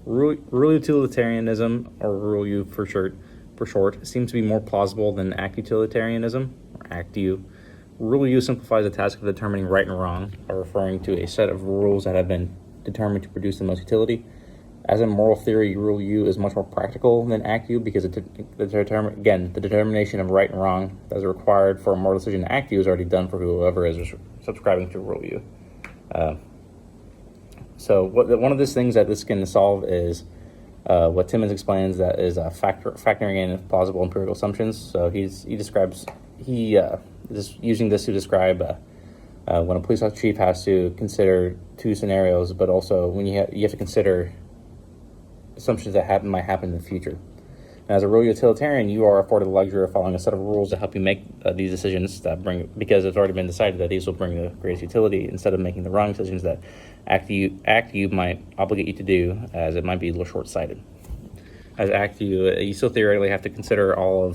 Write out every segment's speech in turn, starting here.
Rule utilitarianism, or rule U for short, seems to be more plausible than act utilitarianism, or act U. Rule U simplifies the task of determining right and wrong by referring to a set of rules that have been determined to produce the most utility. As in moral theory, rule U is much more practical than act U because the determination of right and wrong that is required for a moral decision. Act U is already done for whoever is subscribing to rule U. So one of these things that this can solve is what Timmons explains, that is factoring in plausible empirical assumptions. So he's just using this to describe when a police chief has to consider two scenarios, but also when you have to consider assumptions that might happen in the future. And as a rule utilitarian, you are afforded the luxury of following a set of rules that help you make these decisions because it's already been decided that these will bring the greatest utility, instead of making the wrong decisions that act U might obligate you to do, as it might be a little short-sighted. As act U, you still theoretically have to consider all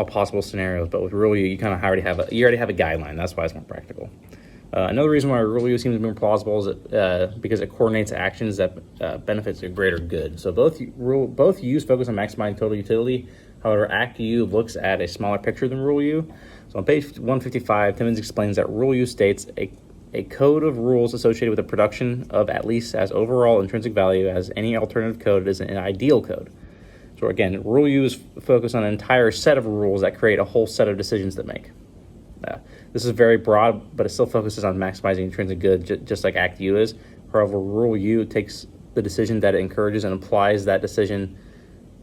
possible scenarios, but with rule U, you kind of already have a guideline. That's why it's more practical. Another reason why rule U seems more plausible is because it coordinates actions that benefits a greater good. So both U's focus on maximizing total utility. However, Act U looks at a smaller picture than rule U. So on page 155, Timmons explains that rule U states a code of rules associated with the production of at least as overall intrinsic value as any alternative code is an ideal code. So again, rule U is focused on an entire set of rules that create a whole set of decisions that make. This is very broad, but it still focuses on maximizing intrinsic good, just like Act U is. However, rule U takes the decision that it encourages and applies that decision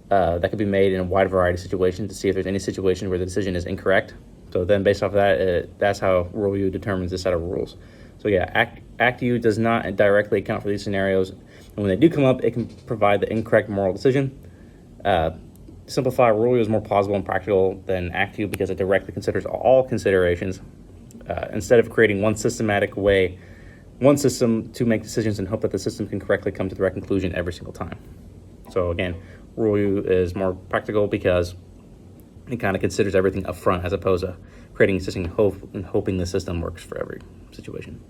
that could be made in a wide variety of situations to see if there's any situation where the decision is incorrect. So then based off of that, that's how rule U determines the set of rules. So yeah, Act U does not directly account for these scenarios. And when they do come up, it can provide the incorrect moral decision. Simplify, rule U is more plausible and practical than Act U because it directly considers all considerations instead of creating one system to make decisions and hope that the system can correctly come to the right conclusion every single time. So again, rule U is more practical because it kind of considers everything up front as opposed to creating a system and hoping the system works for every situation.